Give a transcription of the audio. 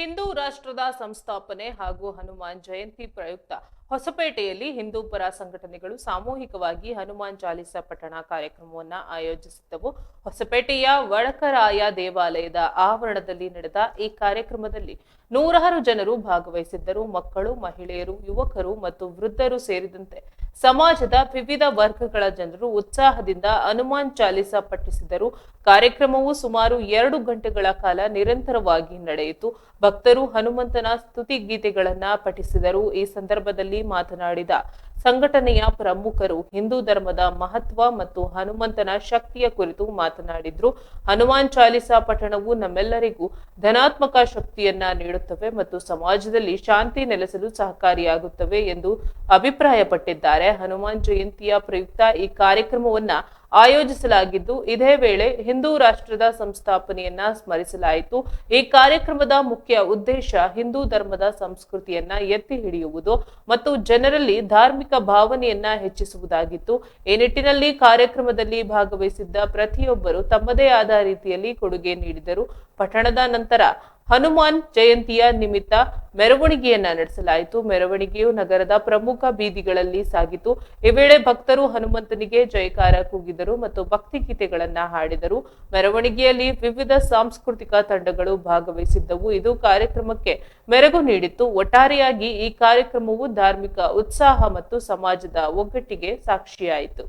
ಹಿಂದೂ ರಾಷ್ಟ್ರದ ಸಂಸ್ಥಾಪನೆ ಹಾಗೂ ಹನುಮಾನ್ ಜಯಂತಿ ಪ್ರಯುಕ್ತ ಹೊಸಪೇಟೆಯಲ್ಲಿ ಹಿಂದೂ ಪರ ಸಂಘಟನೆಗಳು ಸಾಮೂಹಿಕವಾಗಿ ಹನುಮಾನ್ ಚಾಲಿಸಾ ಪಠಣ ಕಾರ್ಯಕ್ರಮವನ್ನು ಆಯೋಜಿಸಿದ್ದವು. ಹೊಸಪೇಟೆಯ ವಡಕರಾಯ ದೇವಾಲಯದ ಆವರಣದಲ್ಲಿ ನಡೆದ ಈ ಕಾರ್ಯಕ್ರಮದಲ್ಲಿ ನೂರಾರು ಜನರು ಭಾಗವಹಿಸಿದ್ದರು. ಮಕ್ಕಳು, ಮಹಿಳೆಯರು, ಯುವಕರು ಮತ್ತು ವೃದ್ಧರು ಸೇರಿದಂತೆ ಸಮಾಜದ ವಿವಿಧ ವರ್ಗಗಳ ಜನರು ಉತ್ಸಾಹದಿಂದ ಹನುಮಾನ್ ಚಾಲಿಸಾ ಪಠಿಸಿದರು. ಕಾರ್ಯಕ್ರಮವು ಸುಮಾರು 2 ಗಂಟೆಗಳ ಕಾಲ ನಿರಂತರವಾಗಿ ನಡೆಯಿತು. ಭಕ್ತರು ಹನುಮಂತನ ಸ್ತುತಿ ಗೀತೆಗಳನ್ನ ಪಠಿಸಿದರು. ಈ ಸಂದರ್ಭದಲ್ಲಿ ಮಾತನಾಡಿದ ಸಂಘಟನೆಯ ಪ್ರಮುಖರು ಹಿಂದೂ ಧರ್ಮದ ಮಹತ್ವ ಮತ್ತು ಹನುಮಂತನ ಶಕ್ತಿಯ ಕುರಿತು ಮಾತನಾಡಿದ್ರು. ಹನುಮಾನ್ ಚಾಲಿಸಾ ಪಠಣವು ನಮ್ಮೆಲ್ಲರಿಗೂ ಧನಾತ್ಮಕ ಶಕ್ತಿಯನ್ನ ನೀಡುತ್ತವೆ ಮತ್ತು ಸಮಾಜದಲ್ಲಿ ಶಾಂತಿ ನೆಲೆಸಲು ಸಹಕಾರಿಯಾಗುತ್ತವೆ ಎಂದು ಅಭಿಪ್ರಾಯಪಟ್ಟಿದ್ದಾರೆ. ಹನುಮಾನ್ ಜಯಂತಿಯ ಪ್ರಯುಕ್ತ ಈ ಕಾರ್ಯಕ್ರಮವನ್ನ ಆಯೋಜಿಸಲಾಗಿದ್ದು, ಇದೇ ವೇಳೆ ಹಿಂದೂ ರಾಷ್ಟ್ರದ ಸಂಸ್ಥಾಪನೆಯನ್ನ ಸ್ಮರಿಸಲಾಯಿತು. ಈ ಕಾರ್ಯಕ್ರಮದ ಮುಖ್ಯ ಉದ್ದೇಶ ಹಿಂದೂ ಧರ್ಮದ ಸಂಸ್ಕೃತಿಯನ್ನ ಎತ್ತಿ ಹಿಡಿಯುವುದು ಮತ್ತು ಜನರಲ್ಲಿ ಧಾರ್ಮಿಕ ಭಾವನೆಯನ್ನ ಹೆಚ್ಚಿಸುವುದಾಗಿತ್ತು. ಈ ನಿಟ್ಟಿನಲ್ಲಿ ಕಾರ್ಯಕ್ರಮದಲ್ಲಿ ಭಾಗವಹಿಸಿದ್ದ ಪ್ರತಿಯೊಬ್ಬರು ತಮ್ಮದೇ ಆದ ರೀತಿಯಲ್ಲಿ ಕೊಡುಗೆ ನೀಡಿದರು. ಪಠಣದ ನಂತರ ಹನುಮಾನ್ ಜಯಂತಿಯ ನಿಮಿತ್ತ ಮೆರವಣಿಗೆಯನ್ನ ನಡೆಸಲಾಯಿತು. ಮೆರವಣಿಗೆಯು ನಗರದ ಪ್ರಮುಖ ಬೀದಿಗಳಲ್ಲಿ ಸಾಗಿತು. ಈ ವೇಳೆ ಭಕ್ತರು ಹನುಮಂತನಿಗೆ ಜಯಕಾರ ಕೂಗಿದರು ಮತ್ತು ಭಕ್ತಿಗೀತೆಗಳನ್ನ ಹಾಡಿದರು. ಮೆರವಣಿಗೆಯಲ್ಲಿ ವಿವಿಧ ಸಾಂಸ್ಕೃತಿಕ ತಂಡಗಳು ಭಾಗವಹಿಸಿದ್ದವು. ಇದು ಕಾರ್ಯಕ್ರಮಕ್ಕೆ ಮೆರುಗು ನೀಡಿತ್ತು. ಒಟ್ಟಾರೆಯಾಗಿ ಈ ಕಾರ್ಯಕ್ರಮವು ಧಾರ್ಮಿಕ ಉತ್ಸಾಹ ಮತ್ತು ಸಮಾಜದ ಒಗ್ಗಟ್ಟಿಗೆ ಸಾಕ್ಷಿಯಾಯಿತು.